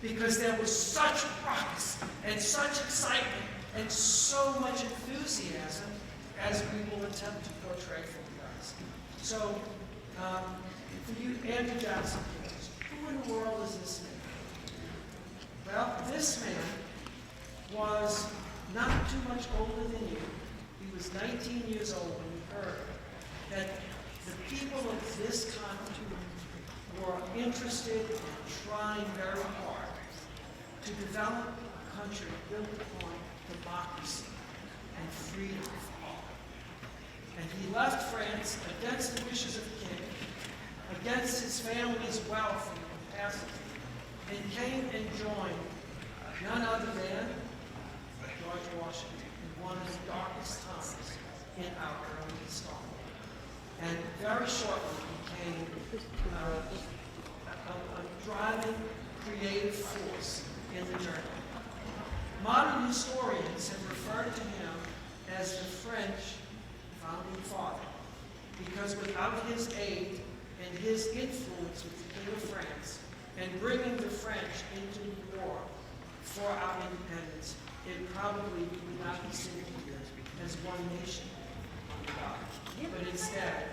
because there was such ruckus and such excitement and so much enthusiasm as we will attempt to portray for you guys. So, for you, Andrew Jackson, who in the world is this man? Well, this man was not too much older than you. He was 19 years old when he heard that the people of this country were interested and trying very hard to develop a country built upon democracy and freedom for all. And he left France against the wishes of the king, against his family's wealth and capacity, and came and joined none other than George Washington in one of the darkest times in our early history. And very shortly became a driving, creative force in the journey. Modern historians have referred to him as the French founding father, because without his aid and his influence with the King of France and bringing the French into the war for our independence, it probably would not be sitting here as one nation under God, but instead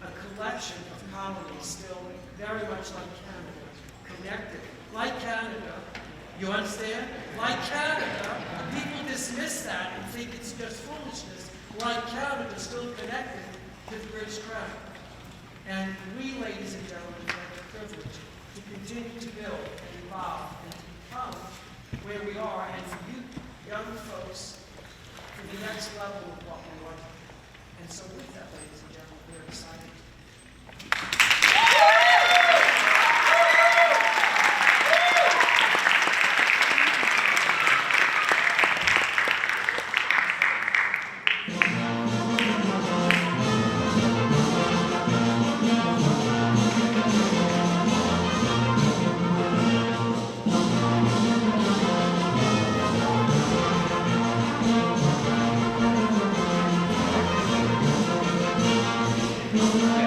a collection of colonies still very much like Canada, connected. Like Canada, you understand? Like Canada, people dismiss that and think it's just foolishness. Like Canada, still connected to the British Crown. And we, ladies and gentlemen, have the privilege to continue to build and evolve and to become where we are, and for you young folks, for the next level of what we want. And so with that, ladies and gentlemen, we're excited. Thank you.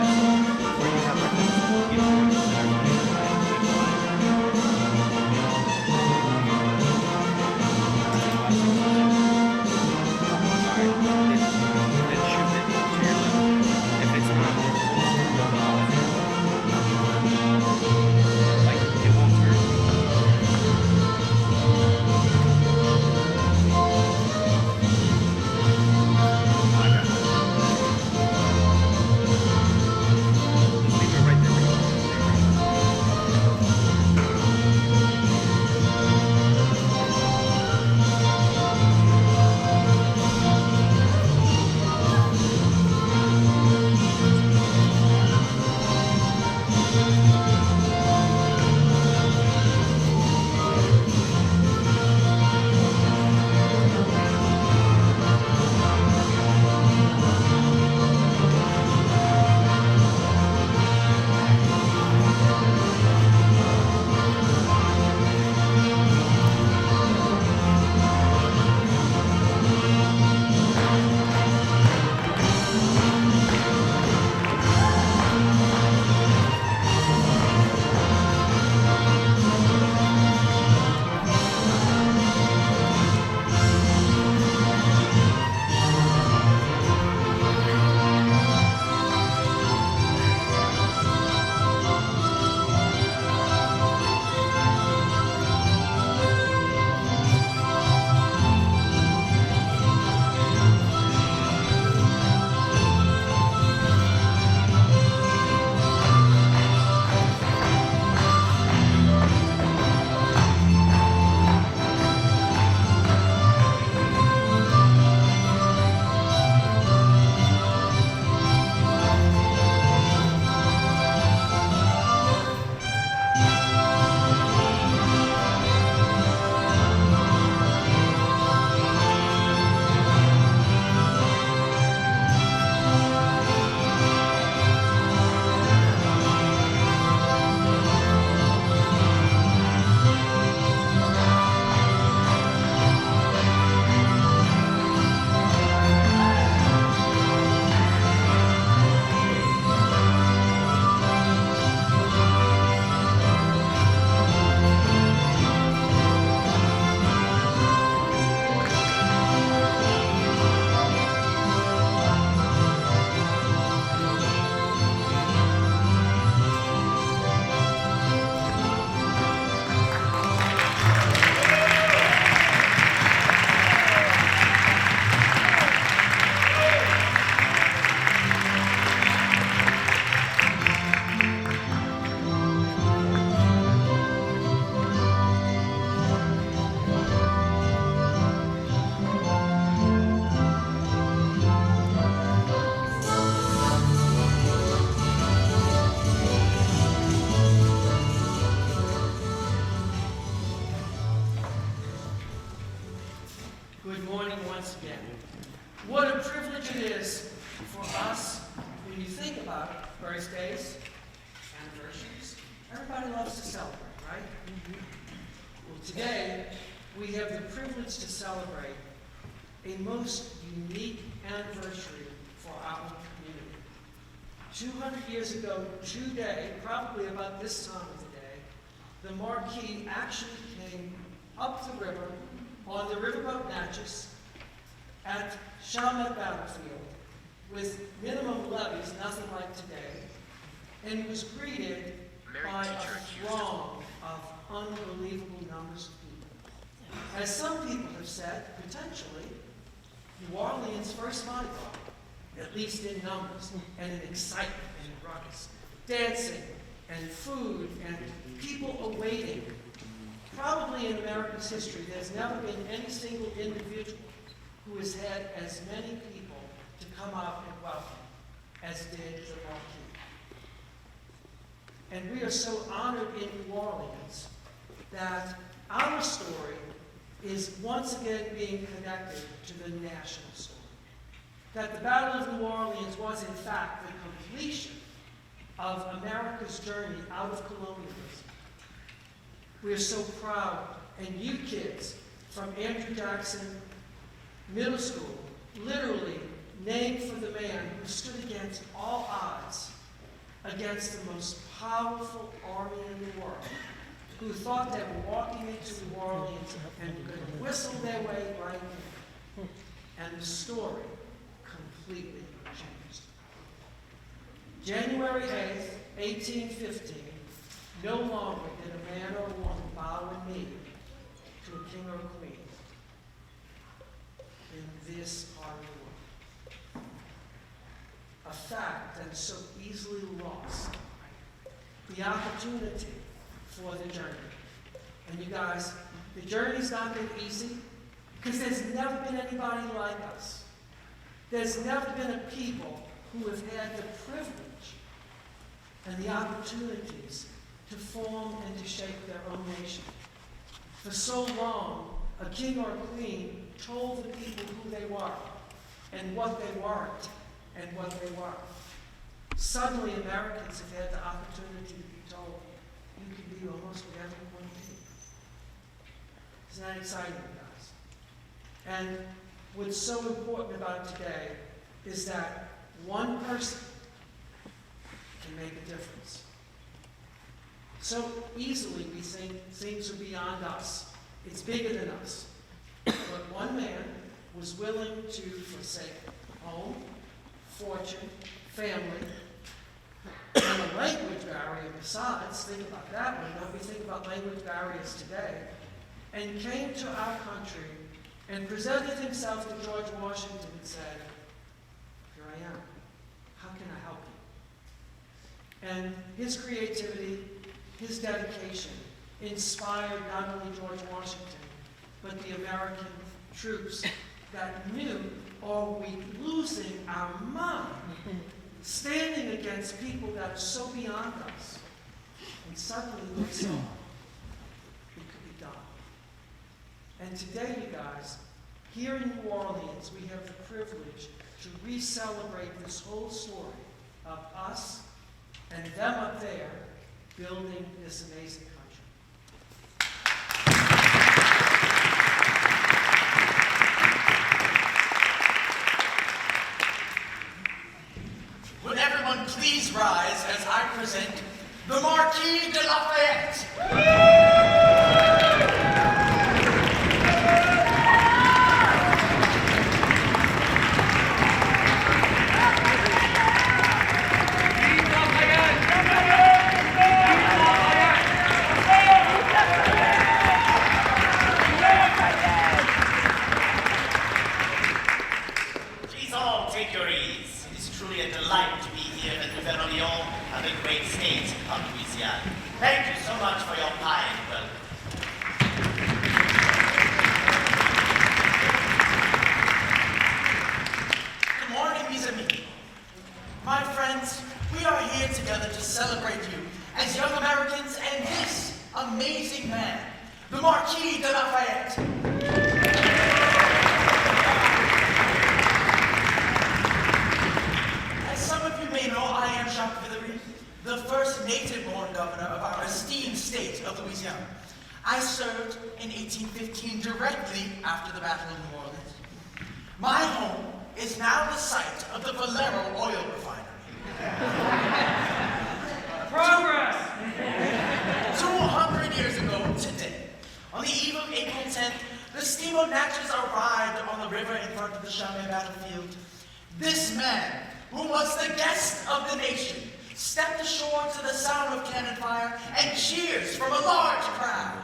Good morning once again. What a privilege it is for us when you think about birthdays, anniversaries. Everybody loves to celebrate, right? Well, today we have the privilege to celebrate a most unique anniversary for our community. 200 years ago today, probably about this time of the day, the Marquis actually came up the river on the riverboat Natchez at Chalmette battlefield with minimum levies, nothing like today, and was greeted by a throng of unbelievable numbers of people. As some people have said, potentially, New Orleans' first Mardi Gras, at least in numbers, and in excitement and in ruckus, dancing and food and people awaiting. Probably in America's history, there's never been any single individual who has had as many people to come out and welcome as did the Marquis. And we are so honored in New Orleans that our story is once again being connected to the national story. That the Battle of New Orleans was in fact the completion of America's journey out of colonialism. We are so proud, and you kids from Andrew Jackson Middle School, literally named for the man who stood against all odds, against the most powerful army in the world, who thought they were walking into New Orleans and could whistle their way right in. And the story completely changed. January 8th, 1815, no longer did a man or a woman bow in knee to a king or a queen in this part of the world. A fact that is so easily lost. The opportunity for the journey. And you guys, the journey's not been easy because there's never been anybody like us. There's never been a people who have had the privilege and the opportunities to form and to shape their own nation. For so long, a king or a queen told the people who they were and what they weren't and what they were. Suddenly, Americans have had the opportunity to be told, you can be almost whatever you want to be. Isn't that exciting, guys? And what's so important about today is that one person can make a difference. So easily we think things are beyond us. It's bigger than us. But one man was willing to forsake home, fortune, family, and a language barrier besides. Think about that one. Don't we think about language barriers today? And came to our country and presented himself to George Washington and said, here I am. How can I help you? And his creativity, his dedication inspired not only George Washington, but the American troops that knew, are we losing our mind, standing against people that are so beyond us? And suddenly we saw it could be done. And today, you guys, here in New Orleans, we have the privilege to re-celebrate this whole story of us and them up there building this amazing country. Would everyone please rise as I present the Marquis de Lafayette? Of the great state of Louisiana. Thank you so much for your kind welcome. Good morning, mes amis. My friends, we are here together to celebrate you as young Americans and this amazing man, the Marquis de Lafayette. native-born governor of our esteemed state of Louisiana. I served in 1815 directly after the Battle of New Orleans. My home is now the site of the Valero oil refinery. Progress! 200 years ago today, on the eve of April 10th, the Steamboat Natchez arrived on the river in front of the Chalmette battlefield. This man, who was the guest of the nation, stepped ashore to the sound of cannon fire and cheers from a large crowd.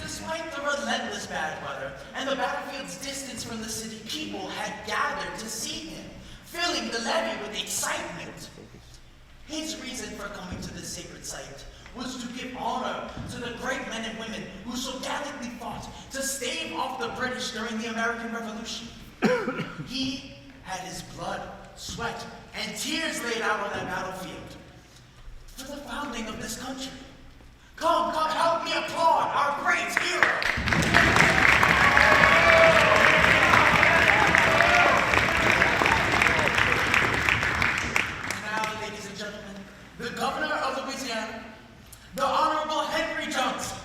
Despite the relentless bad weather and the battlefield's distance from the city, people had gathered to see him, filling the levee with excitement. His reason for coming to this sacred site was to give honor to the great men and women who so gallantly fought to stave off the British during the American Revolution. He had his blood, sweat, and tears laid out on that battlefield for the founding of this country. Come, help me applaud our great hero. The governor of Louisiana, the Honorable Henry Johnson.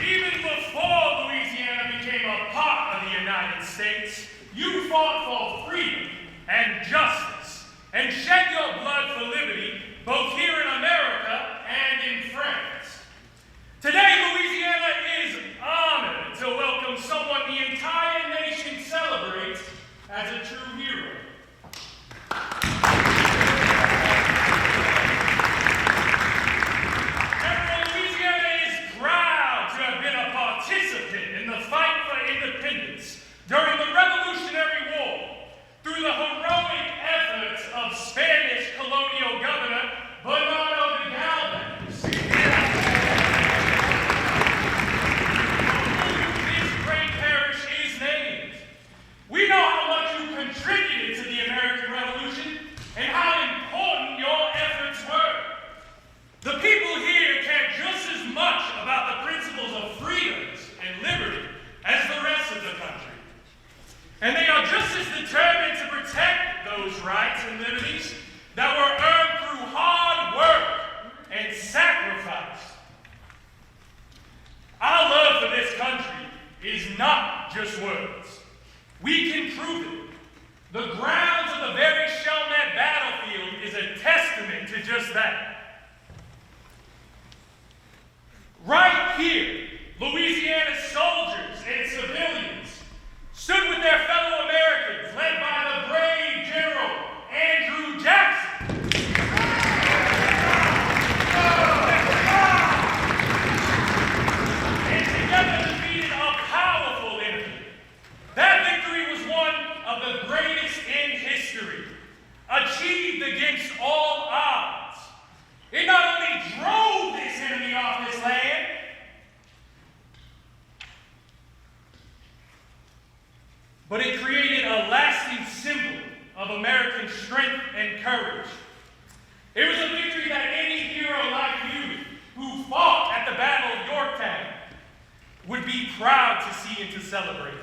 Even before Louisiana became a part of the United States, you fought for freedom and justice and shed your blood for liberty, both here in America and in France. Today, Louisiana is honored to welcome someone the entire nation celebrates as a true hero. General Louisiana is proud to have been a participant in the fight for independence during the Revolutionary War through the heroic efforts of Spanish colonial governor Bernardo de Galvez. This great parish is named. We know how much you contributed to the American Revolution and how important your efforts were. The people here care just as much about the principles of freedoms and liberty as the rest of the country. And they are just as determined to protect those rights and liberties that were earned through hard work and sacrifice. Our love for this country is not just words. We can prove it. The grounds of the very Chalmette battlefield is a testament to just that. Right here, Louisiana's soldiers and civilians stood with their fellow Americans, led by the brave General Andrew Jackson. And together defeated a powerful enemy. That victory was one of the greatest in history, achieved against all odds. It not only drove this enemy off this land, but it created a lasting symbol of American strength and courage. It was a victory that any hero like you, who fought at the Battle of Yorktown, would be proud to see and to celebrate.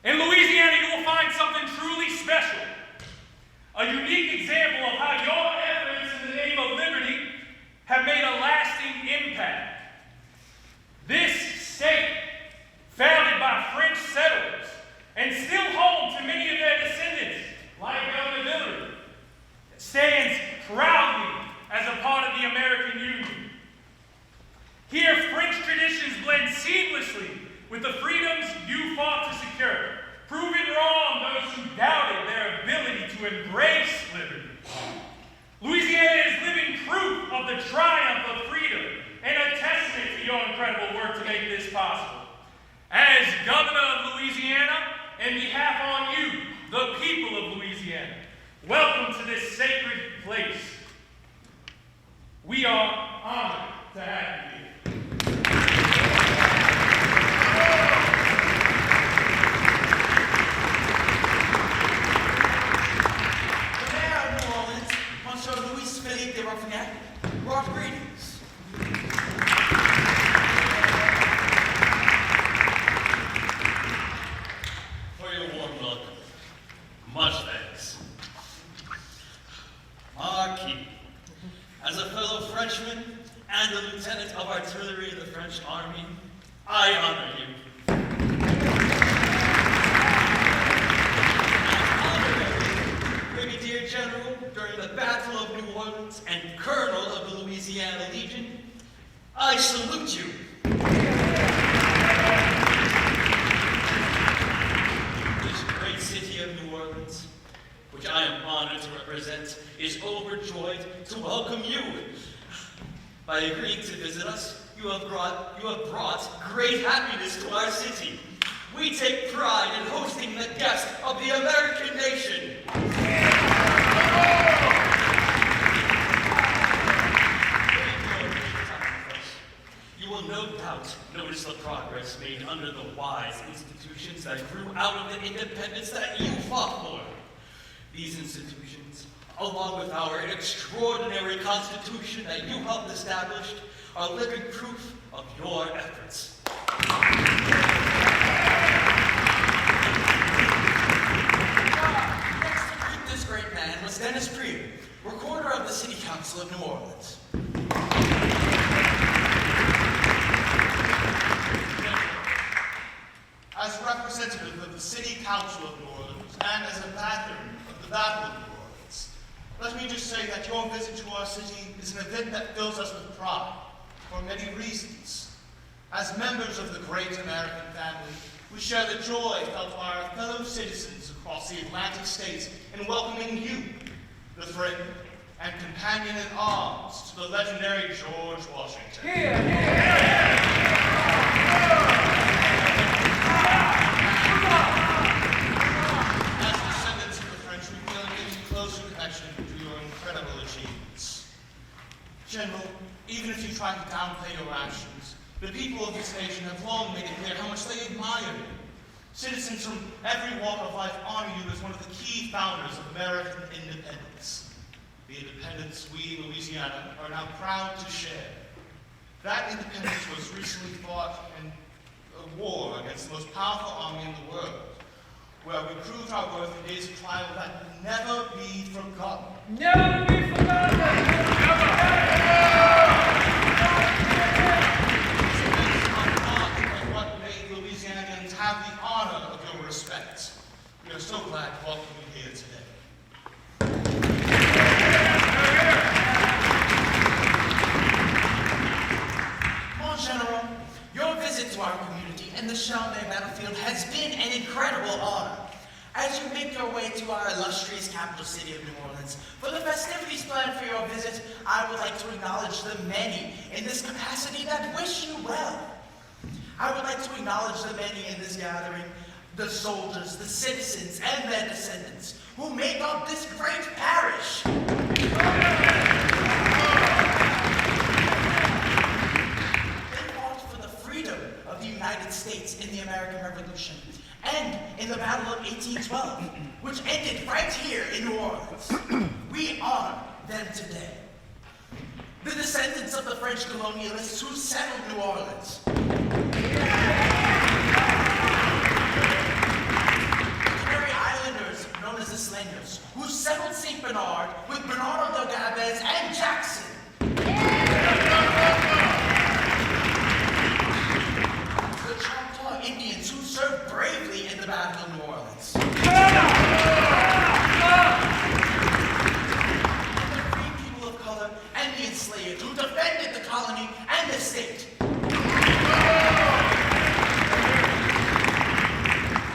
In Louisiana, you will find something truly special, a unique example of how your efforts in the name of liberty have made a lasting impact. This state, founded by French settlers, and still home to many of their descendants, like Governor Dillard, stands proudly as a part of the American Union. Here, French traditions blend seamlessly with the freedoms you fought to secure, proving wrong those who doubted their ability to embrace liberty. Louisiana is living proof of the triumph of freedom and a testament to your incredible work to make this possible. As Governor of Louisiana, in behalf on you, the people of Louisiana, welcome to this sacred place. We are honored to have you here. The mayor of New Orleans, Monsieur Louis-Philippe de Lafayette, brought greetings. I salute you. This great city of New Orleans, which I am honored to represent, is overjoyed to welcome you. By agreeing to visit us, you have brought great happiness to our city. We take pride in hosting the guest of the American nation. You will no doubt notice the progress made under the wise institutions that grew out of the independence that you fought for. These institutions, along with our extraordinary Constitution that you helped establish, are living proof of your efforts. Next to greet this great man was Dennis Prieur, recorder of the City Council of New Orleans. As representative of the City Council of New Orleans and as a veteran of the Battle of New Orleans, let me just say that your visit to our city is an event that fills us with pride for many reasons. As members of the great American family, we share the joy felt by our fellow citizens across the Atlantic states in welcoming you, the friend and companion in arms to the legendary George Washington. As descendants of the French, we feel an even closer connection to your incredible achievements. General, even if you try to downplay your actions, the people of this nation have long made it clear how much they admire you. Citizens from every walk of life honor you as one of the key founders of American independence. The independence we in Louisiana are now proud to share. That independence was recently fought in a war against the most powerful army in the world, where we proved our worth in days of trial that will never be forgotten. Never be forgotten! What made Louisianians have the honor of your respect. We are so glad to welcome you here today. Mon General, your visit to our community and the Chalmette battlefield has been an incredible honor. As you make your way to our illustrious capital city of New Orleans, for the festivities planned for your visit, I would like to acknowledge the many in this capacity that wish you well. I would like to acknowledge the many in this gathering, the soldiers, the citizens, and their descendants, who make up this great parish. They fought for the freedom of the United States in the American Revolution, and in the Battle of 1812, which ended right here in New Orleans. We honor them today. The descendants of the French colonialists who settled New Orleans. Canary Islanders, known as the Slingers, who settled St. Bernard with Bernardo de Galvez and Jackson. The Choctaw Indians who served bravely in the Battle of New Orleans. And the free people of color and the enslaved who defended the colony and the state.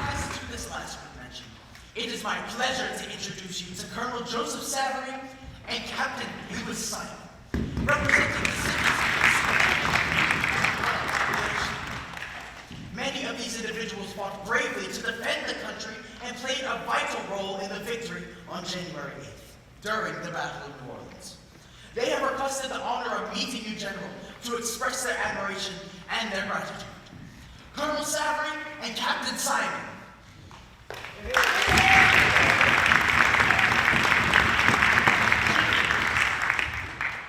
As to this last group mentioned, it is my pleasure to introduce you to Colonel Joseph Savary and Captain Lewis Simon, representing the city's Many of these individuals fought bravely to defend the country and played a vital role in the victory on January 8th, during the Battle of New Orleans. They have requested the honor of meeting you, General, to express their admiration and their gratitude. Colonel Savary and Captain Simon.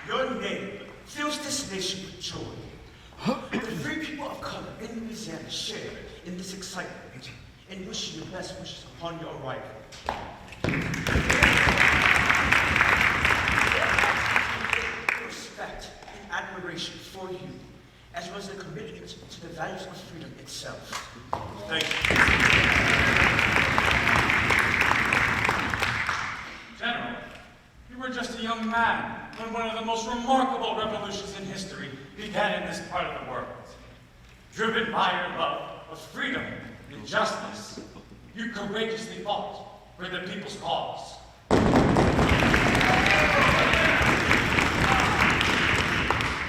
Your name fills this nation with joy. The free people of color in Louisiana share in this excitement and wish you the best wishes upon your arrival. Respect and admiration for you, as well as a commitment to the values of freedom itself. Thank you. General, you were just a young man when one of the most remarkable revolutions in history began in this part of the world. Driven by your love of freedom and justice, you courageously fought for the people's cause.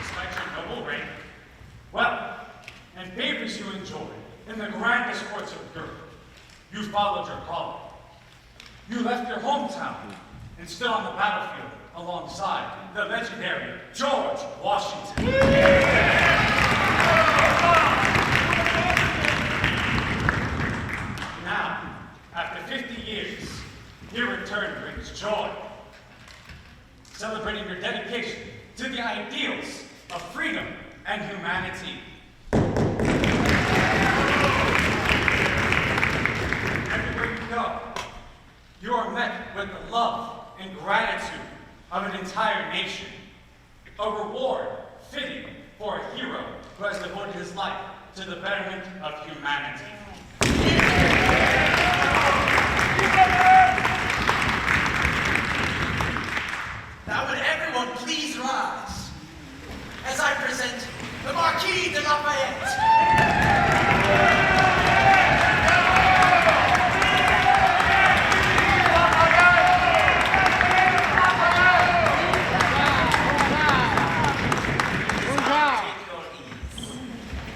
Despite your noble rank, wealth, and favors you enjoyed in the grandest courts of Europe, you followed your calling. You left your hometown and stood on the battlefield alongside the legendary George Washington. Now, after 50 years, your return brings joy, celebrating your dedication to the ideals of freedom and humanity. Everywhere you go, you are met with the love and gratitude of an entire nation, a reward fitting for a hero who has devoted his life to the betterment of humanity. Now would everyone please rise as I present the Marquis de Lafayette.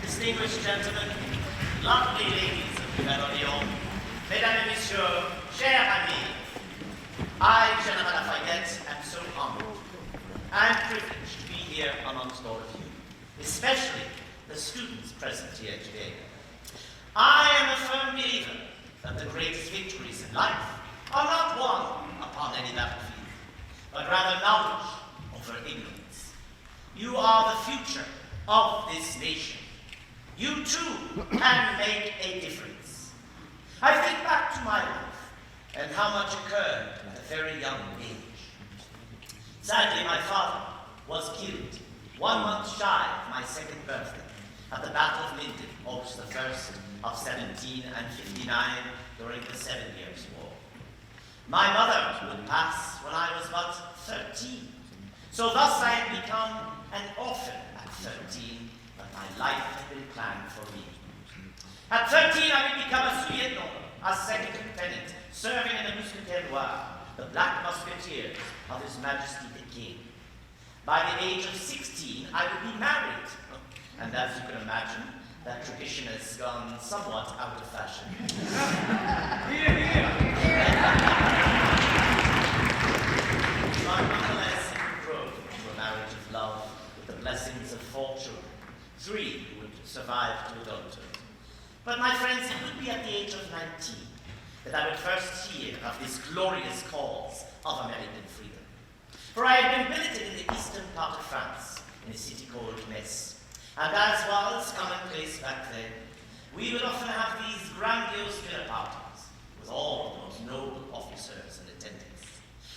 Distinguished gentlemen, lovely ladies of Orleans, mesdames et messieurs, chers amis, I, General Lafayette, am so honored and privileged to be here amongst all of you, especially the students present here today. I am a firm believer that the greatest victories in life are not won upon any battlefield, but rather knowledge over ignorance. You are the future of this nation. You too can make a difference. I think back to my life and how much occurred at a very young age. Sadly, my father was killed 1 month shy of my second birthday at the Battle of Linden, August the 1st of 1759 during the 7 Years' War. My mother would pass when I was but 13, so thus I had become an orphan at 13. My life had been planned for me. At 13, I would become a lieutenant, a second lieutenant, serving in the Mousquetaires Noirs, the Black Musketeers of His Majesty the King. By the age of 16, I would be married. And as you can imagine, that tradition has gone somewhat out of fashion. But nonetheless, it would grow into a marriage of love with the blessings of 4 children. 3 who would survive to adulthood. But my friends, it would be at the age of 19 that I would first hear of this glorious cause of American freedom. For I had been billeted in the eastern part of France, in a city called Metz. And as was commonplace back then, we would often have these grandiose dinner parties with all the most noble officers and attendants.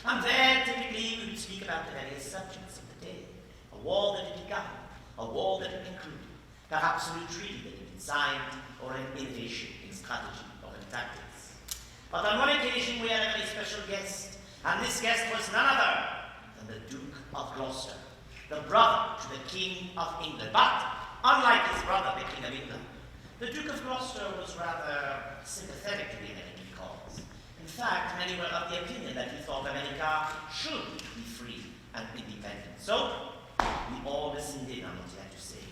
And there, typically, we would speak about the various subjects of the day, a war that had begun, a war that had concluded, perhaps a new treaty that had been signed, or an innovation in strategy or in tactics. But on one occasion we had a very special guest, and this guest was none other than the Duke of Gloucester, the brother to the King of England. But, unlike his brother, the King of England, the Duke of Gloucester was rather sympathetic to the American cause. In fact, many were of the opinion that he thought America should be free and independent. So, we all listened in on what he had to say.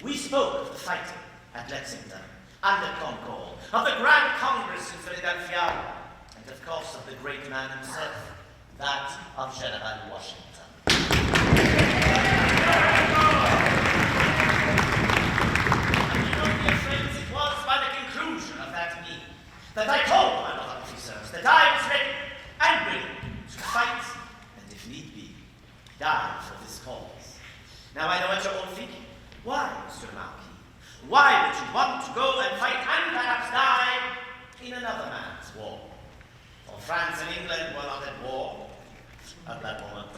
We spoke of the fighting at Lexington and at Concord, of the Grand Congress in Philadelphia, and of course of the great man himself, that of General Washington. And you know, dear friends, it was by the conclusion of that meeting that I told my other officers that I was ready and willing to fight, and if need be, die for this cause. Now I know what you're all thinking. Why, Mr. Marquis? Why would you want to go and fight and perhaps die in another man's war? For France and England were not at war at that moment.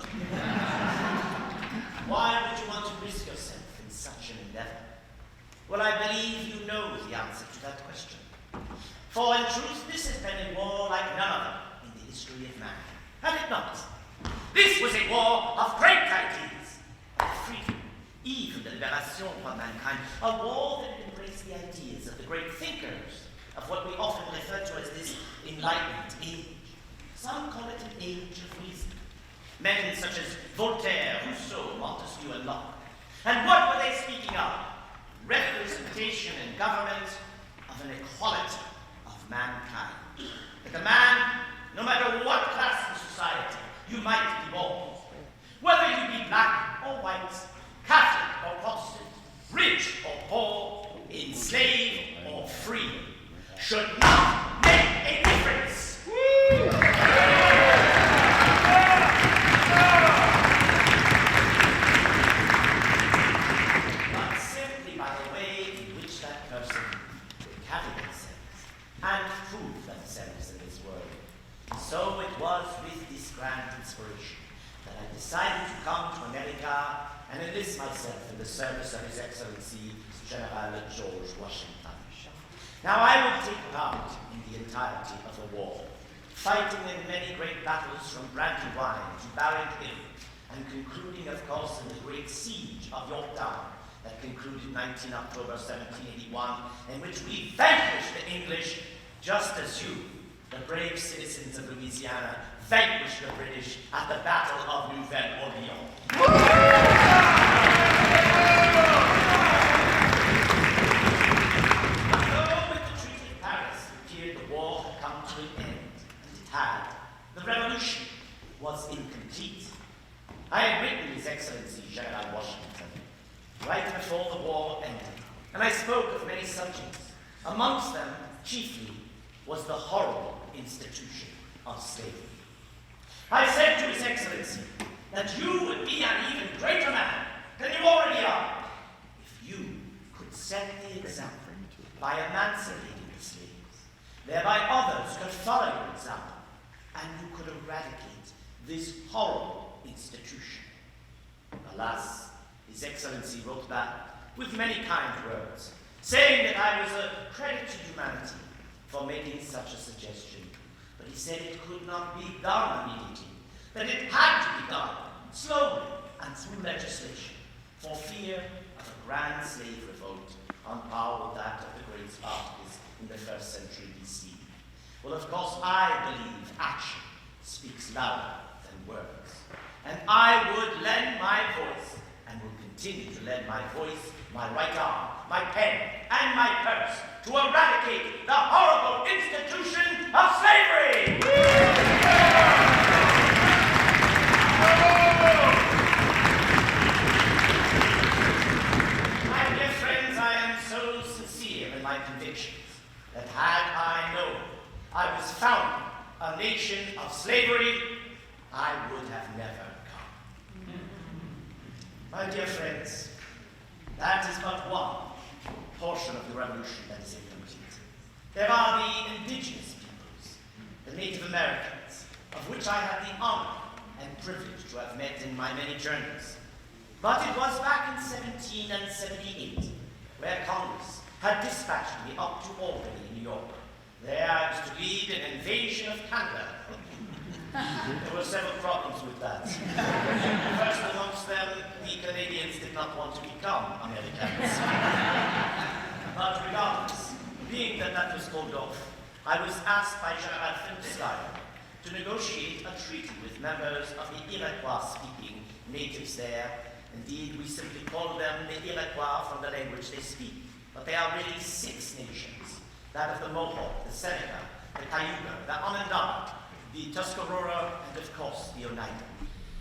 Why would you want to risk yourself in such an endeavor? Well, I believe you know the answer to that question. For in truth, this has been a war like none other in the history of man. Had it not? This was a war of great ideas, of freedom, even the liberation of mankind, a war that embraced the ideas of the great thinkers, of what we often refer to as this Enlightened Age. Some call it an age of reason. Men such as Voltaire, Rousseau, Montesquieu, and Locke. And what were they speaking of? Representation in government of an equality of mankind. That a man, no matter what class of society you might be born, whether you be black or white, Catholic or Protestant, rich or poor, enslaved or free, should not make a difference. But simply by the way in which that person will carry themselves and prove themselves in this world. So it was with this grand inspiration that I decided to come to America and enlist myself in the service of His Excellency General George Washington. Now I will take part in the entirety of the war, fighting in many great battles from Brandywine to Barron Hill, and concluding, of course, in the great siege of Yorktown that concluded 19 October 1781, in which we vanquished the English, just as you, the brave citizens of Louisiana, vanquished the British at the Battle of Orleans. Although with the Treaty of Paris it appeared the war had come to an end, and it had, the revolution was incomplete. I had written His Excellency General Washington right before the war ended, and I spoke of many subjects. Amongst them, chiefly, was the horrible institution of slavery. I said to His Excellency that you would be an even greater man than you already are if you could set the example by emancipating the slaves. Thereby others could follow your example, and you could eradicate this horrible institution. Alas, His Excellency wrote back with many kind words, saying that I was a credit to humanity for making such a suggestion. But he said it could not be done immediately, that it had to be done slowly and through legislation, for fear of a grand slave revolt on par with that of the great Spartacus in the 1st century BC. Well, of course, I believe action speaks louder than words. And I would lend my voice, and will continue to lend my voice, my right arm, my pen, and my purse to eradicate the horrible institution of slavery! My dear friends, I am so sincere in my convictions that had I known I was founding a nation of slavery, I would have never come. My dear friends, that is but one portion of the revolution that is incomplete. There are the indigenous peoples, the Native Americans, of which I had the honor and privilege to have met in my many journeys. But it was back in 1778 where Congress had dispatched me up to Albany, New York. There I was to lead an invasion of Canada. There were several problems with that. First amongst them, the Canadians did not want to become Americans. But regardless, being that that was called off, I was asked by General Lafayette to negotiate a treaty with members of the Iroquois-speaking natives there. Indeed, we simply call them the Iroquois from the language they speak. But they are really 6 nations. That of the Mohawk, the Seneca, the Cayuga, the Onondaga, the Tuscarora, and of course the Oneida.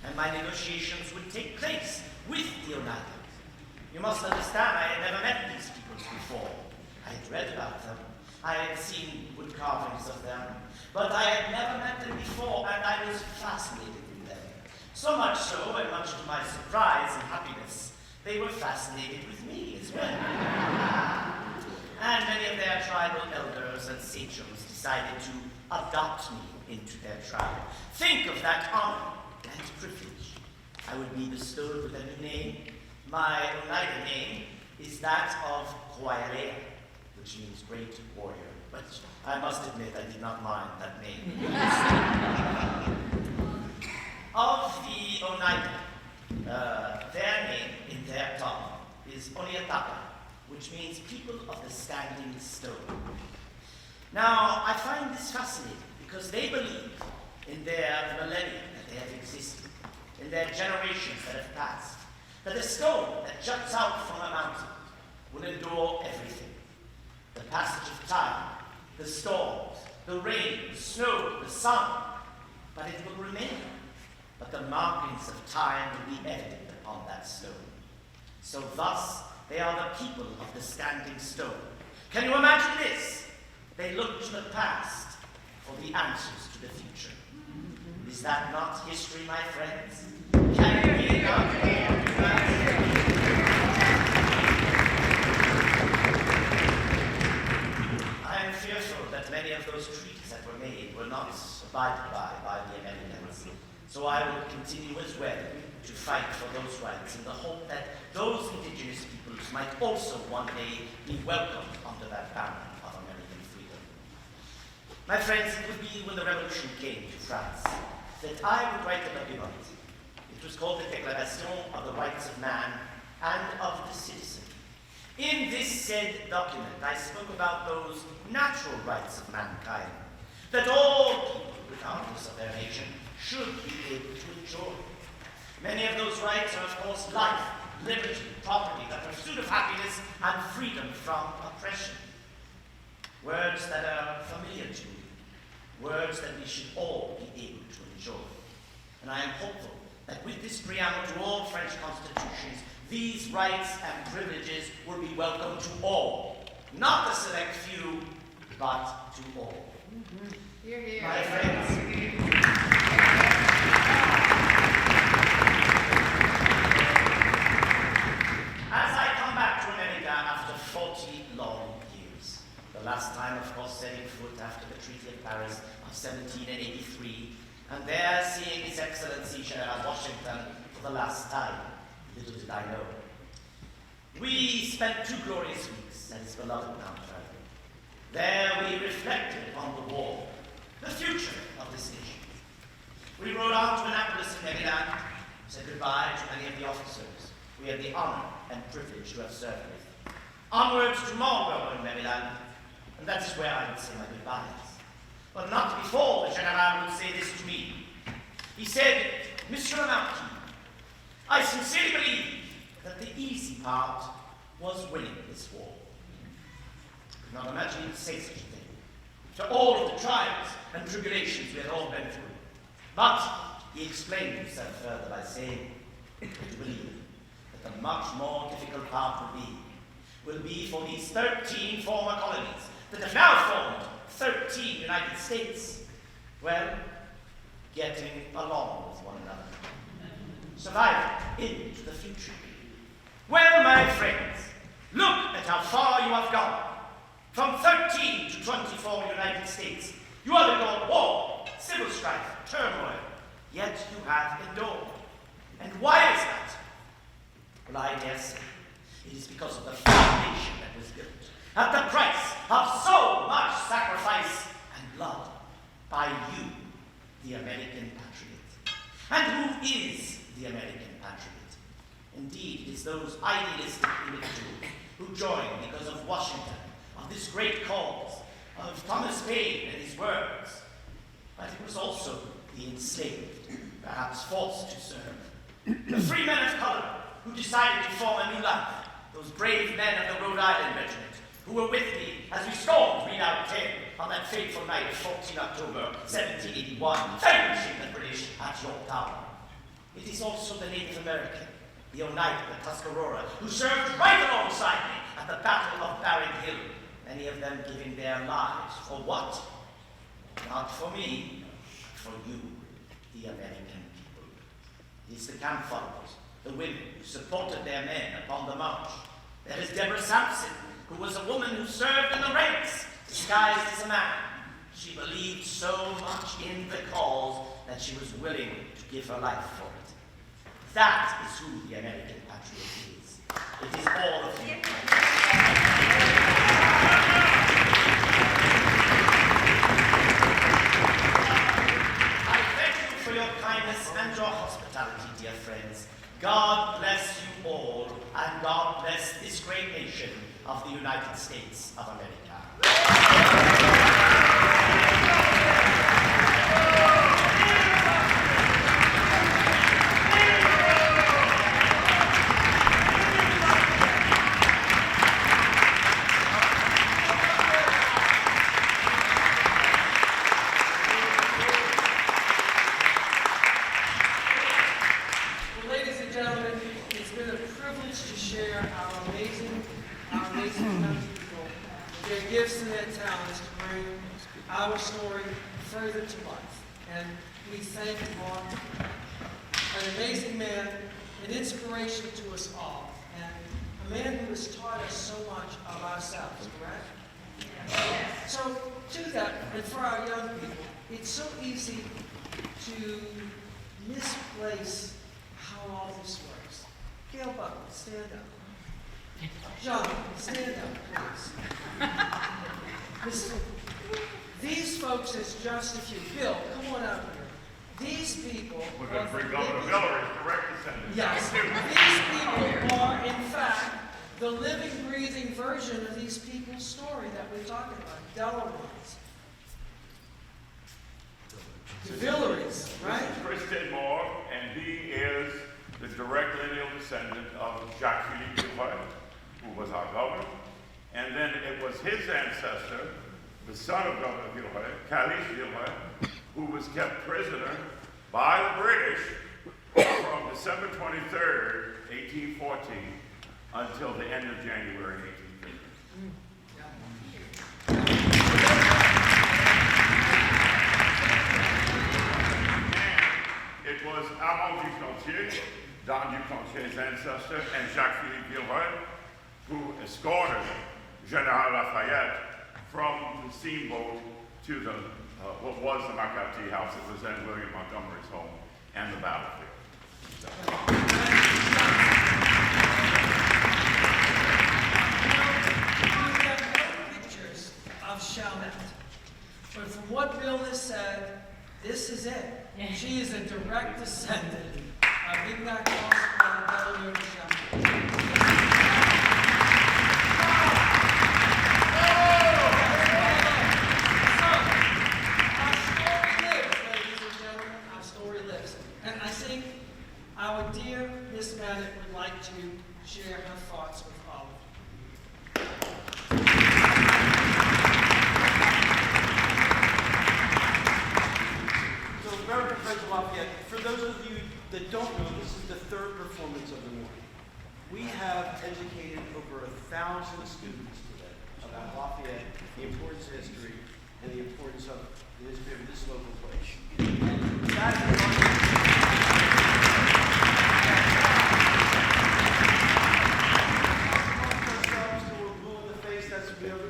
And my negotiations would take place with the Oneida. You must understand, I had never met these peoples before. I had read about them. I had seen wood carvings of them. But I had never met them before, and I was fascinated with them. So much so, and much to my surprise and happiness, they were fascinated with me as well. And many of their tribal elders and sachems decided to adopt me into their tribe. Think of that honor and privilege. I would be bestowed with a new name. My Oneida name is that of Koialea, which means great warrior. But I must admit I did not mind that name. of the Oneida, their name in their tongue is Oniataka, which means people of the standing stone. Now, I find this fascinating because they believe in their millennia that they have existed, in their generations that have passed, that the stone that juts out from a mountain will endure everything. The passage of time, the storms, the rain, the snow, the sun, but it will remain. But the markings of time will be evident upon that stone. So thus, they are the people of the standing stone. Can you imagine this? They look to the past for the answers to the future. Is that not history, my friends? Can we not all do that? I am fearful that many of those treaties that were made were not abided by the Americans. So I will continue as well to fight for those rights in the hope that those indigenous peoples might also one day be welcomed under that banner of American freedom. My friends, it would be when the revolution came to France that I would write a document. It was called the Declaration of the Rights of Man and of the Citizen. In this said document, I spoke about those natural rights of mankind, that all people, regardless of their nation, should be able to enjoy. Many of those rights are, of course, life, liberty, property, the pursuit of happiness, and freedom from oppression. Words that are familiar to me, words that we should all be able to enjoy. And I am hopeful that with this preamble to all French constitutions, these rights and privileges will be welcome to all, not the select few, but to all. Hear, hear. My friends, as I come back to America after 40 long years, the last time, of course, setting foot after the Treaty of Paris of 1783, and there seeing His Excellency General Washington for the last time, little did I know. We spent 2 glorious weeks at his beloved Mount Vernon. There we reflected upon the war, the future of this nation. We rode on to Annapolis in Maryland, said goodbye to many of the officers we had the honor and privilege to have served with. Onwards to Marlborough in Maryland, and that is where I would say my goodbyes. But not before the General would say this to me. He said, Monsieur le Marquis, I sincerely believe that the easy part was winning this war. I could not imagine he would say such a thing, to all of the trials and tribulations we had all been through. But he explained himself further by saying, I believe that the much more difficult part will be for these 13 former colonies that have now formed 13 United States, well, getting along with one another, surviving into the future. Well, my friends, look at how far you have gone. From 13 to 24 United States, you have endured war, civil strife, turmoil, yet you have endured. And why is that? Well, I dare say it is because of the foundation that was built at the price of so much sacrifice and blood by you, the American patriot. And who is the American patriot? Indeed, it is those idealistic individuals who joined because of Washington, of this great cause, of Thomas Paine and his words. But it was also the enslaved, perhaps forced to serve. The free men of color who decided to form a new life. Those brave men of the Rhode Island Regiment who were with me as we stormed Redoubt 10 on that fateful night of 14 October 1781, vanquishing the British at Yorktown. It is also the Native American, the Oneida, the Tuscarora, who served right alongside me at the Battle of Barren Hill, many of them giving their lives for what? Not for me, but for you, the American people. It is the camp followers, the women who supported their men upon the march. There is Deborah Sampson, who was a woman who served in the ranks, disguised as a man. She believed so much in the cause that she was willing to give her life for it. That is who the American patriot is. It is all of you. I thank you for your kindness and your God bless you all, and God bless this great nation of the United States of America. Well, ladies and gentlemen, it's been a privilege to share our amazing young people, their gifts and their talents to bring our story further to life. And we thank Mark, an amazing man, an inspiration to us all, and a man who has taught us so much of ourselves, correct? Yes. So, to that, and for our young people, it's so easy to misplace how all this works. Gail Butler, stand up. John, stand up, please. Listen, these folks is just a few. Bill, come on out here. These people. We're going to bring Governor Hillary's direct descendants. Yes, these people are, in fact, the living, breathing version of these people's story that we're talking about. Delaware's. The Villeries, right? This is Chris Moore, and he is the direct lineal descendant of Jacques-Philippe Villeroy, who was our governor. And then it was his ancestor, the son of Governor Villeroy, Calice Villeroy, who was kept prisoner by the British from December 23rd, 1814, until the end of January 1850. It was Armand Duplantier, Don Duplantier's ancestor, and Jacques-Philippe Villeroy, who escorted General Lafayette from the steamboat to the what was the McCarthy house. It was then William Montgomery's home and the battlefield. We have no pictures of Chalmette, but from what Bill has said, this is it. She is a direct descendant of Ignat and Delaware Chalmette. And I think our dear Miss Maddock would like to share her thoughts with all of you. So, American Friends of Lafayette, for those of you that don't know, this is the third performance of the morning. We have educated over 1,000 students today about Lafayette, the importance of history, and the importance of the history of this local place. And that is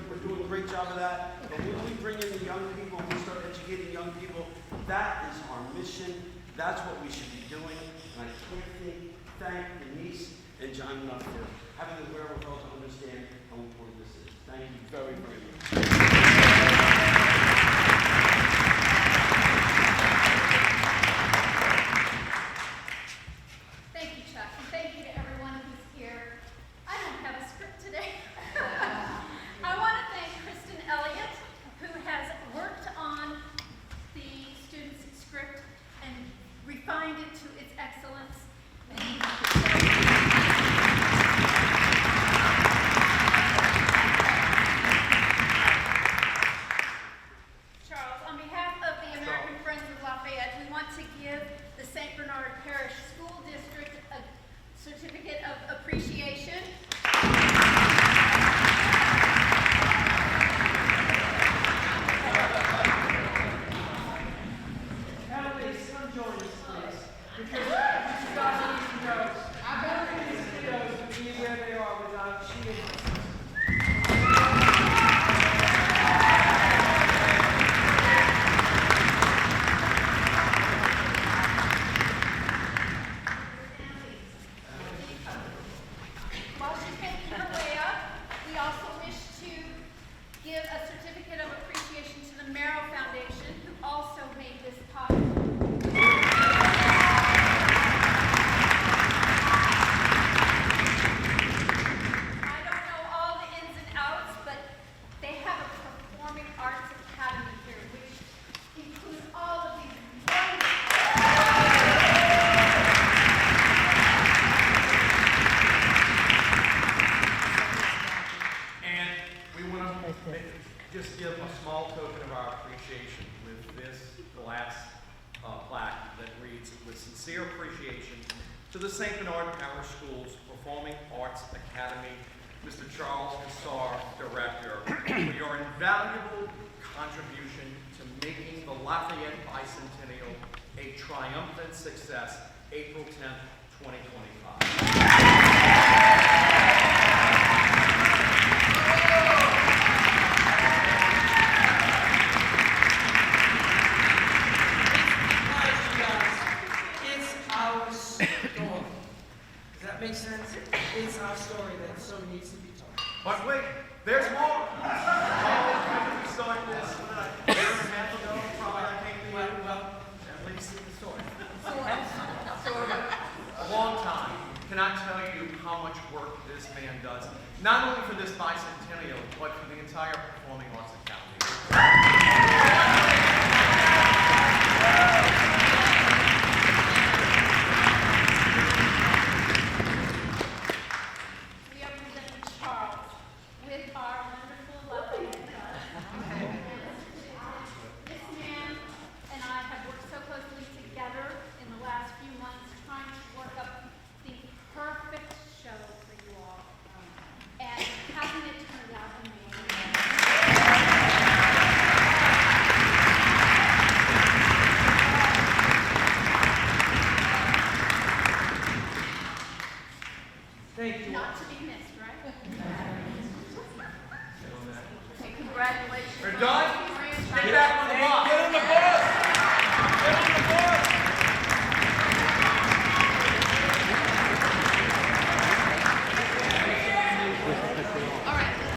we're doing a great job of that. But when we bring in the young people, we start educating young people, that is our mission. That's what we should be doing. And I can't thank Denise and John enough for having the wherewithal to understand how important this is. Thank you very, very much. Thank you, Chuck, and thank you to everyone who's here. I don't have a script today. I want to thank Kristen Elliott, who has worked on the students' script and refined it to its excellence. Charles, on behalf of the American Friends of Lafayette, we want to give the St. Bernard Parish School District a certificate of appreciation. Annalise, come join us, please. Because you guys need to know, I don't think these kiddos would be where they are without she and her. While she's making her way up, glass plaque that reads, "With sincere appreciation to the St. Bernard Parish Schools Performing Arts Academy, Mr. Charles Kassar, Director, for your invaluable contribution to making the Lafayette Bicentennial a triumphant success, April 10th, 2025. Makes sense? It's our story that so needs to be told. But wait, there's more. We started this a year and a half ago. Probably I came to you. Well, at least in the story. A long time. Cannot tell you how much work this man does, not only for this bicentennial, but for the entire Performing Arts Academy. Not to be missed, right? Okay, congratulations. We're done? Get back on the bus. Get on the bus! Get on the